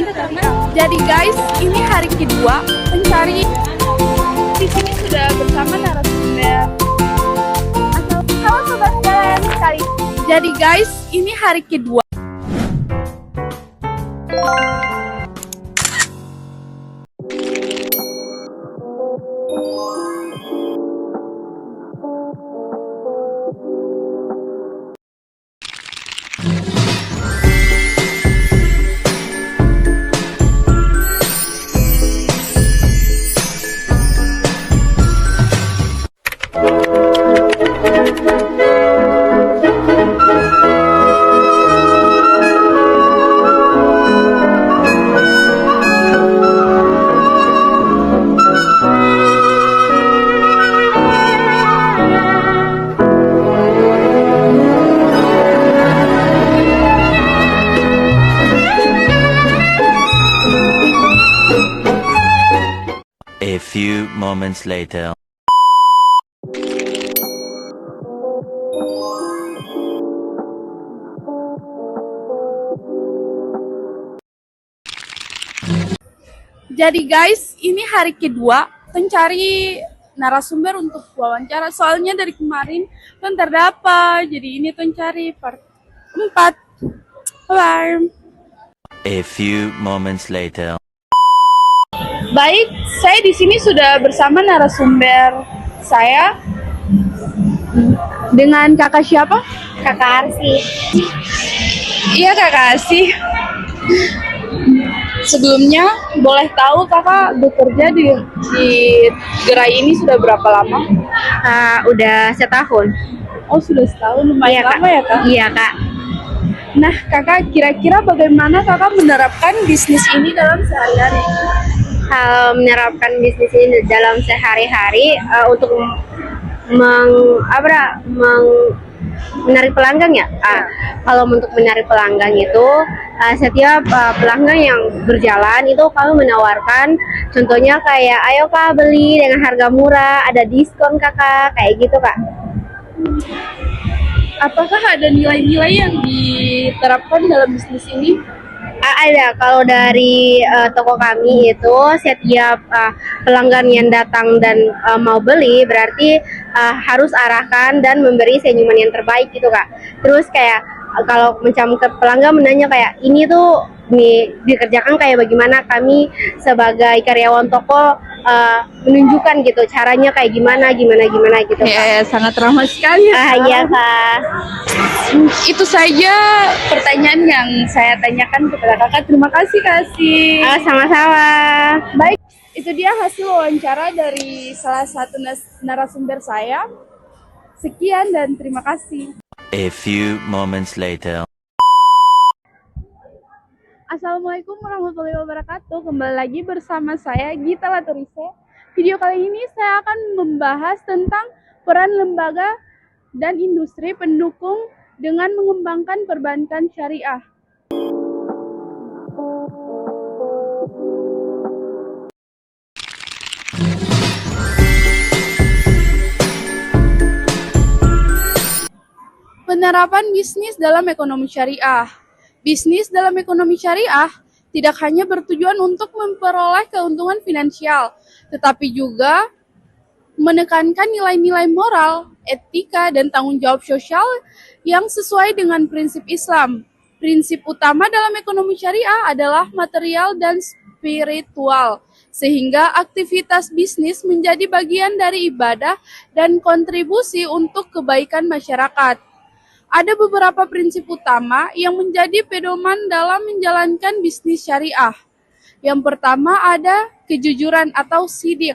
Jadi guys, ini hari kedua mencari. Di sini sudah bersama narasumber. Halo sobat jalan sekali. Jadi guys, ini hari kedua. A few moments later. Jadi guys, ini hari kedua mencari narasumber untuk wawancara. Soalnya dari kemarin kan terdapat. Jadi ini mencari part 4. Bye. A few moments later. Baik, saya di sini sudah bersama narasumber saya dengan kakak siapa? Kakak Arsi. Iya kakak Asih. Sebelumnya boleh tahu kakak bekerja di gerai ini sudah berapa lama? Udah setahun. Oh sudah setahun, lumayan lama ya kak? Iya kak. Nah kakak kira-kira bagaimana kakak menerapkan bisnis ini dalam sehari-hari? Menerapkan bisnis ini dalam sehari-hari untuk menarik pelanggan ya. Kalau untuk menarik pelanggan itu setiap pelanggan yang berjalan itu kami menawarkan, contohnya kayak ayo kak beli dengan harga murah, ada diskon kakak, kayak gitu kak. Apakah ada nilai-nilai yang diterapkan dalam bisnis ini? Ada, kalau dari toko kami itu setiap pelanggan yang datang dan mau beli berarti harus arahkan dan memberi senyuman yang terbaik gitu kak. Terus kayak kalau macam ke pelanggan menanya kayak ini tuh dikerjakan kayak bagaimana, kami sebagai karyawan toko menunjukkan gitu caranya kayak gimana gitu kak. Ya, sangat ramah sekali ya. Iya kak. Itu saja pertanyaan yang saya tanyakan kepada kakak. Terima kasih kasih. Sama-sama. Baik, itu dia hasil wawancara dari salah satu narasumber saya. Sekian dan terima kasih. A few moments later. Assalamualaikum warahmatullahi wabarakatuh. Kembali lagi bersama saya Gita Laturise. Video kali ini saya akan membahas tentang peran lembaga dan industri pendukung dengan mengembangkan perbankan syariah. Penerapan bisnis dalam ekonomi syariah. Bisnis dalam ekonomi syariah tidak hanya bertujuan untuk memperoleh keuntungan finansial, tetapi juga menekankan nilai-nilai moral, etika, dan tanggung jawab sosial yang sesuai dengan prinsip Islam. Prinsip utama dalam ekonomi syariah adalah material dan spiritual, sehingga aktivitas bisnis menjadi bagian dari ibadah dan kontribusi untuk kebaikan masyarakat. Ada beberapa prinsip utama yang menjadi pedoman dalam menjalankan bisnis syariah. Yang pertama ada kejujuran atau sidik.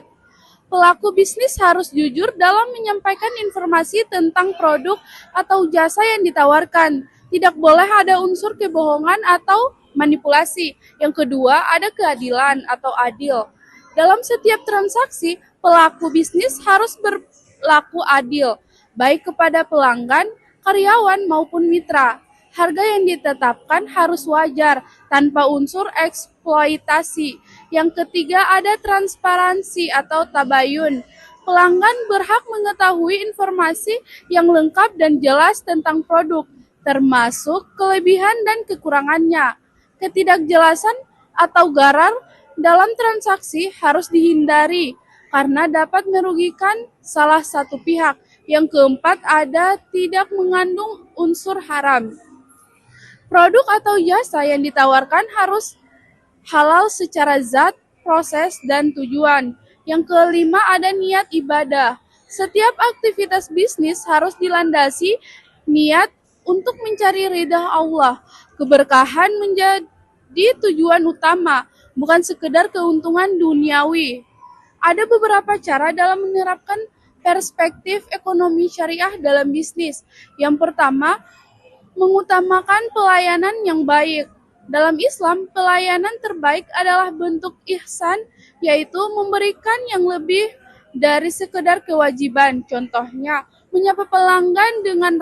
Pelaku bisnis harus jujur dalam menyampaikan informasi tentang produk atau jasa yang ditawarkan. Tidak boleh ada unsur kebohongan atau manipulasi. Yang kedua ada keadilan atau adil. Dalam setiap transaksi, pelaku bisnis harus berlaku adil, baik kepada pelanggan, karyawan maupun mitra. Harga yang ditetapkan harus wajar tanpa unsur eksploitasi. Yang ketiga ada transparansi atau tabayun. Pelanggan berhak mengetahui informasi yang lengkap dan jelas tentang produk, termasuk kelebihan dan kekurangannya. Ketidakjelasan atau garar dalam transaksi harus dihindari karena dapat merugikan salah satu pihak. Yang keempat, ada tidak mengandung unsur haram. Produk atau jasa yang ditawarkan harus halal secara zat, proses, dan tujuan. Yang kelima, ada niat ibadah. Setiap aktivitas bisnis harus dilandasi niat untuk mencari ridha Allah. Keberkahan menjadi tujuan utama, bukan sekedar keuntungan duniawi. Ada beberapa cara dalam menerapkan perspektif ekonomi syariah dalam bisnis. Yang pertama, mengutamakan pelayanan yang baik. Dalam Islam, pelayanan terbaik adalah bentuk ihsan, yaitu memberikan yang lebih dari sekedar kewajiban. Contohnya, menyapa pelanggan dengan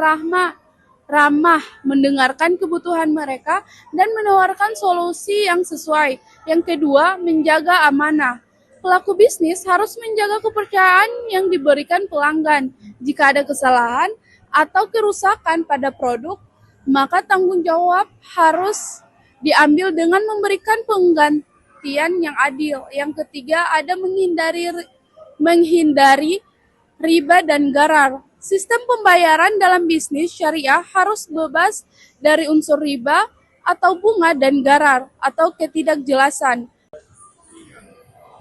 ramah, mendengarkan kebutuhan mereka, dan menawarkan solusi yang sesuai. Yang kedua, menjaga amanah. Pelaku bisnis harus menjaga kepercayaan yang diberikan pelanggan. Jika ada kesalahan atau kerusakan pada produk, maka tanggung jawab harus diambil dengan memberikan penggantian yang adil. Yang ketiga, ada menghindari riba dan garar. Sistem pembayaran dalam bisnis syariah harus bebas dari unsur riba atau bunga dan garar atau ketidakjelasan.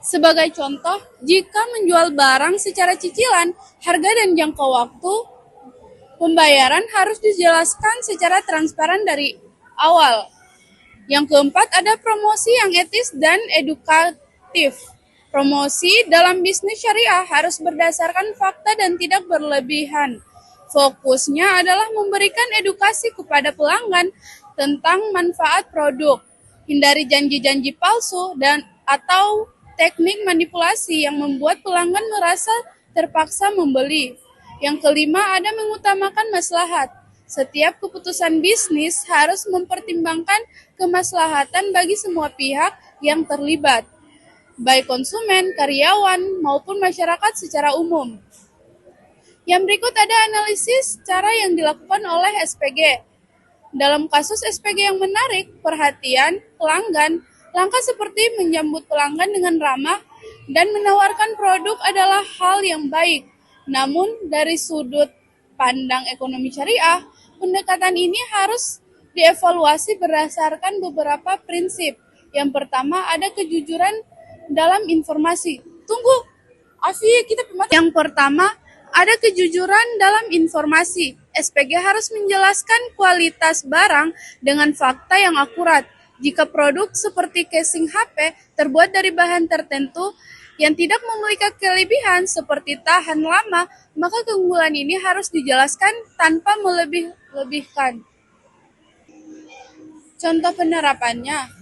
Sebagai contoh, jika menjual barang secara cicilan, harga dan jangka waktu pembayaran harus dijelaskan secara transparan dari awal. Yang keempat, ada promosi yang etis dan edukatif. Promosi dalam bisnis syariah harus berdasarkan fakta dan tidak berlebihan. Fokusnya adalah memberikan edukasi kepada pelanggan tentang manfaat produk. Hindari janji-janji palsu atau teknik manipulasi yang membuat pelanggan merasa terpaksa membeli. Yang kelima, ada mengutamakan maslahat. Setiap keputusan bisnis harus mempertimbangkan kemaslahatan bagi semua pihak yang terlibat, baik konsumen, karyawan, maupun masyarakat secara umum. Yang berikut ada analisis cara yang dilakukan oleh SPG. Dalam kasus SPG yang menarik perhatian pelanggan, langkah seperti menyambut pelanggan dengan ramah dan menawarkan produk adalah hal yang baik. Namun, dari sudut pandang ekonomi syariah, pendekatan ini harus dievaluasi berdasarkan beberapa prinsip. Yang pertama, ada kejujuran dalam informasi. Tunggu, Afi, kita pemati. Yang pertama, ada kejujuran dalam informasi. SPG harus menjelaskan kualitas barang dengan fakta yang akurat. Jika produk seperti casing HP terbuat dari bahan tertentu yang tidak memiliki kelebihan seperti tahan lama, maka keunggulan ini harus dijelaskan tanpa melebih-lebihkan. Contoh penerapannya,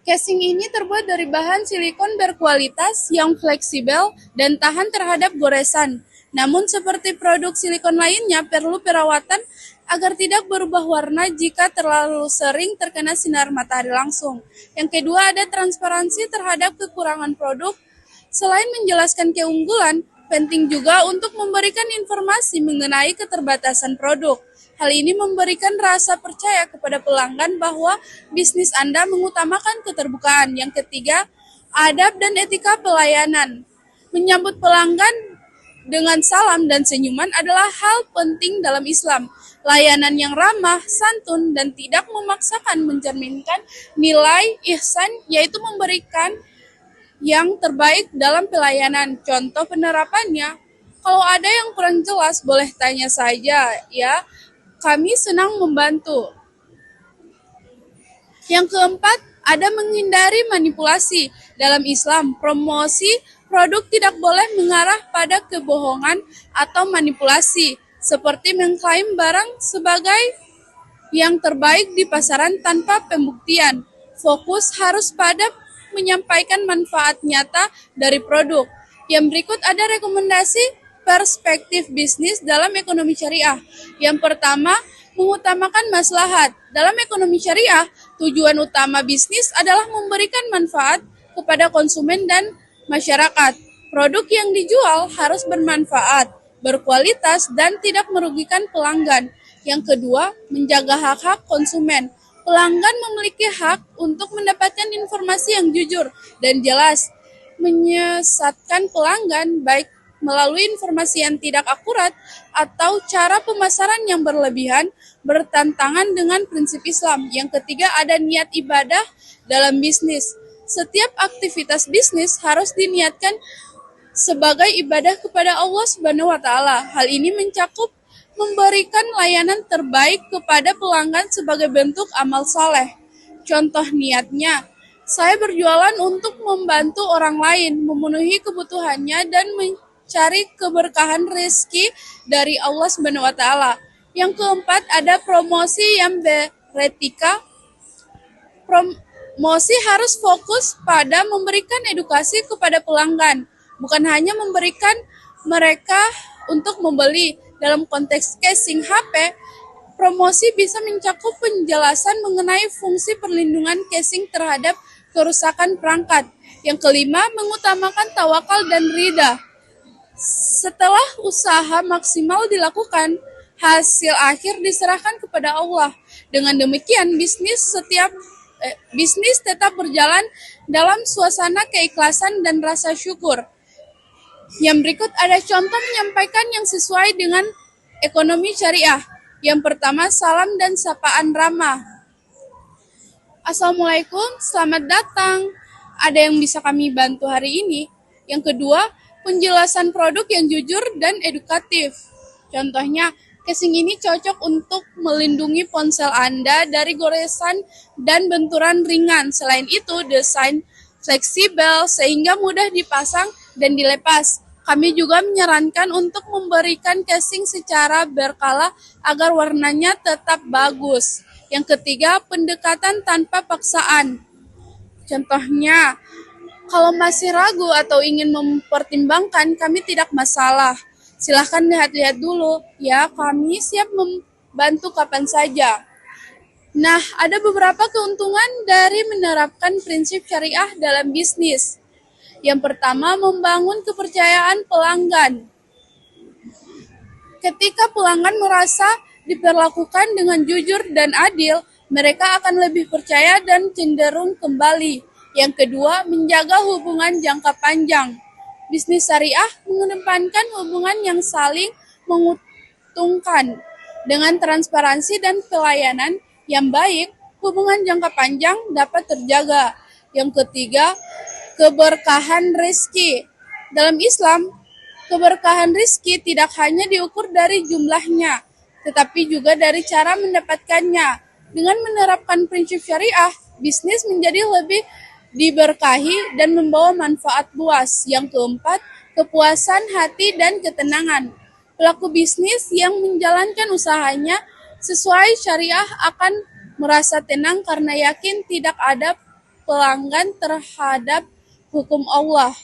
casing ini terbuat dari bahan silikon berkualitas yang fleksibel dan tahan terhadap goresan. Namun seperti produk silikon lainnya perlu perawatan agar tidak berubah warna jika terlalu sering terkena sinar matahari langsung. Yang kedua, ada transparansi terhadap kekurangan produk. Selain menjelaskan keunggulan, penting juga untuk memberikan informasi mengenai keterbatasan produk. Hal ini memberikan rasa percaya kepada pelanggan bahwa bisnis Anda mengutamakan keterbukaan. Yang ketiga, adab dan etika pelayanan. Menyambut pelanggan dengan salam dan senyuman adalah hal penting dalam Islam. Layanan yang ramah, santun, dan tidak memaksakan mencerminkan nilai ihsan, yaitu memberikan yang terbaik dalam pelayanan. Contoh penerapannya, kalau ada yang kurang jelas boleh tanya saja ya, kami senang membantu. Yang keempat, ada menghindari manipulasi. Dalam Islam, promosi produk tidak boleh mengarah pada kebohongan atau manipulasi, seperti mengklaim barang sebagai yang terbaik di pasaran tanpa pembuktian. Fokus harus pada menyampaikan manfaat nyata dari produk. Yang berikut ada rekomendasi perspektif bisnis dalam ekonomi syariah. Yang pertama, mengutamakan maslahat. Dalam ekonomi syariah, tujuan utama bisnis adalah memberikan manfaat kepada konsumen dan masyarakat. Produk yang dijual harus bermanfaat, berkualitas, dan tidak merugikan pelanggan. Yang kedua, menjaga hak-hak konsumen. Pelanggan memiliki hak untuk mendapatkan informasi yang jujur dan jelas. Menyesatkan pelanggan baik melalui informasi yang tidak akurat atau cara pemasaran yang berlebihan bertentangan dengan prinsip Islam. Yang ketiga, ada niat ibadah dalam bisnis. Setiap aktivitas bisnis harus diniatkan sebagai ibadah kepada Allah Subhanahu wa taala. Hal ini mencakup memberikan layanan terbaik kepada pelanggan sebagai bentuk amal saleh. Contoh niatnya, saya berjualan untuk membantu orang lain, memenuhi kebutuhannya dan mencari keberkahan rezeki dari Allah Subhanahu wa taala. Yang keempat, ada promosi yang beretika. Promosi harus fokus pada memberikan edukasi kepada pelanggan, bukan hanya memberikan mereka untuk membeli. Dalam konteks casing HP, promosi bisa mencakup penjelasan mengenai fungsi perlindungan casing terhadap kerusakan perangkat. Yang kelima, mengutamakan tawakal dan ridha. Setelah usaha maksimal dilakukan, hasil akhir diserahkan kepada Allah. Dengan demikian, bisnis tetap berjalan dalam suasana keikhlasan dan rasa syukur. Yang berikut ada contoh menyampaikan yang sesuai dengan ekonomi syariah. Yang pertama, salam dan sapaan ramah. Assalamualaikum, selamat datang. Ada yang bisa kami bantu hari ini? Yang kedua, penjelasan produk yang jujur dan edukatif. Contohnya, casing ini cocok untuk melindungi ponsel Anda dari goresan dan benturan ringan. Selain itu, desain fleksibel sehingga mudah dipasang dan dilepas. Kami juga menyarankan untuk memberikan casing secara berkala agar warnanya tetap bagus. Yang ketiga, pendekatan tanpa paksaan. Contohnya, kalau masih ragu atau ingin mempertimbangkan, kami tidak masalah. Silahkan lihat-lihat dulu, ya kami siap membantu kapan saja. Nah, ada beberapa keuntungan dari menerapkan prinsip syariah dalam bisnis. Yang pertama, membangun kepercayaan pelanggan. Ketika pelanggan merasa diperlakukan dengan jujur dan adil, mereka akan lebih percaya dan cenderung kembali. Yang kedua, menjaga hubungan jangka panjang. Bisnis syariah mengedepankan hubungan yang saling menguntungkan. Dengan transparansi dan pelayanan yang baik, hubungan jangka panjang dapat terjaga. Yang ketiga, keberkahan rezeki. Dalam Islam, keberkahan rezeki tidak hanya diukur dari jumlahnya, tetapi juga dari cara mendapatkannya. Dengan menerapkan prinsip syariah, bisnis menjadi lebih diberkahi dan membawa manfaat luas. Yang keempat, kepuasan hati dan ketenangan. Pelaku bisnis yang menjalankan usahanya sesuai syariah akan merasa tenang karena yakin tidak ada pelanggan terhadap hukum Allah.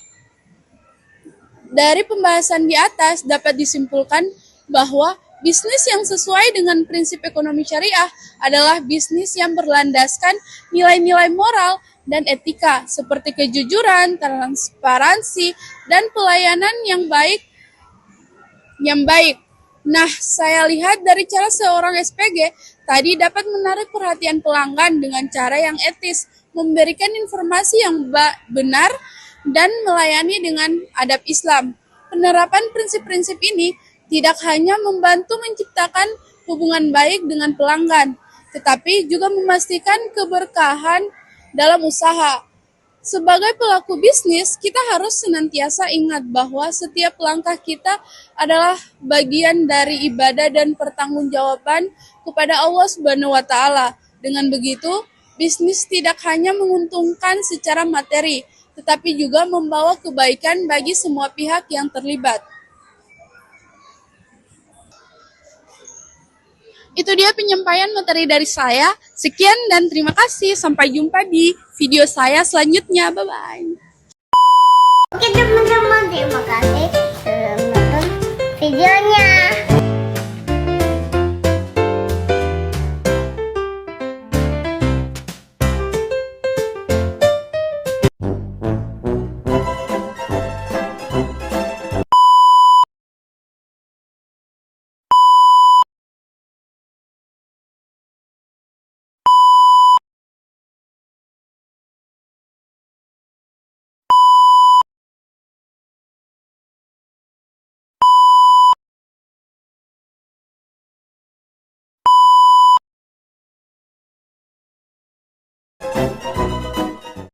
Dari pembahasan di atas dapat disimpulkan bahwa bisnis yang sesuai dengan prinsip ekonomi syariah adalah bisnis yang berlandaskan nilai-nilai moral dan etika seperti kejujuran, transparansi, dan pelayanan yang baik. Nah, saya lihat dari cara seorang SPG tadi dapat menarik perhatian pelanggan dengan cara yang etis, memberikan informasi yang benar, dan melayani dengan adab Islam. Penerapan prinsip-prinsip ini tidak hanya membantu menciptakan hubungan baik dengan pelanggan, tetapi juga memastikan keberkahan dalam usaha. Sebagai pelaku bisnis, kita harus senantiasa ingat bahwa setiap langkah kita adalah bagian dari ibadah dan pertanggungjawaban kepada Allah Subhanahu wa taala. Dengan begitu, bisnis tidak hanya menguntungkan secara materi, tetapi juga membawa kebaikan bagi semua pihak yang terlibat. Itu dia penyampaian materi dari saya. Sekian dan terima kasih. Sampai jumpa di video saya selanjutnya. Bye-bye. Oke teman-teman, terima kasih sudah menonton videonya.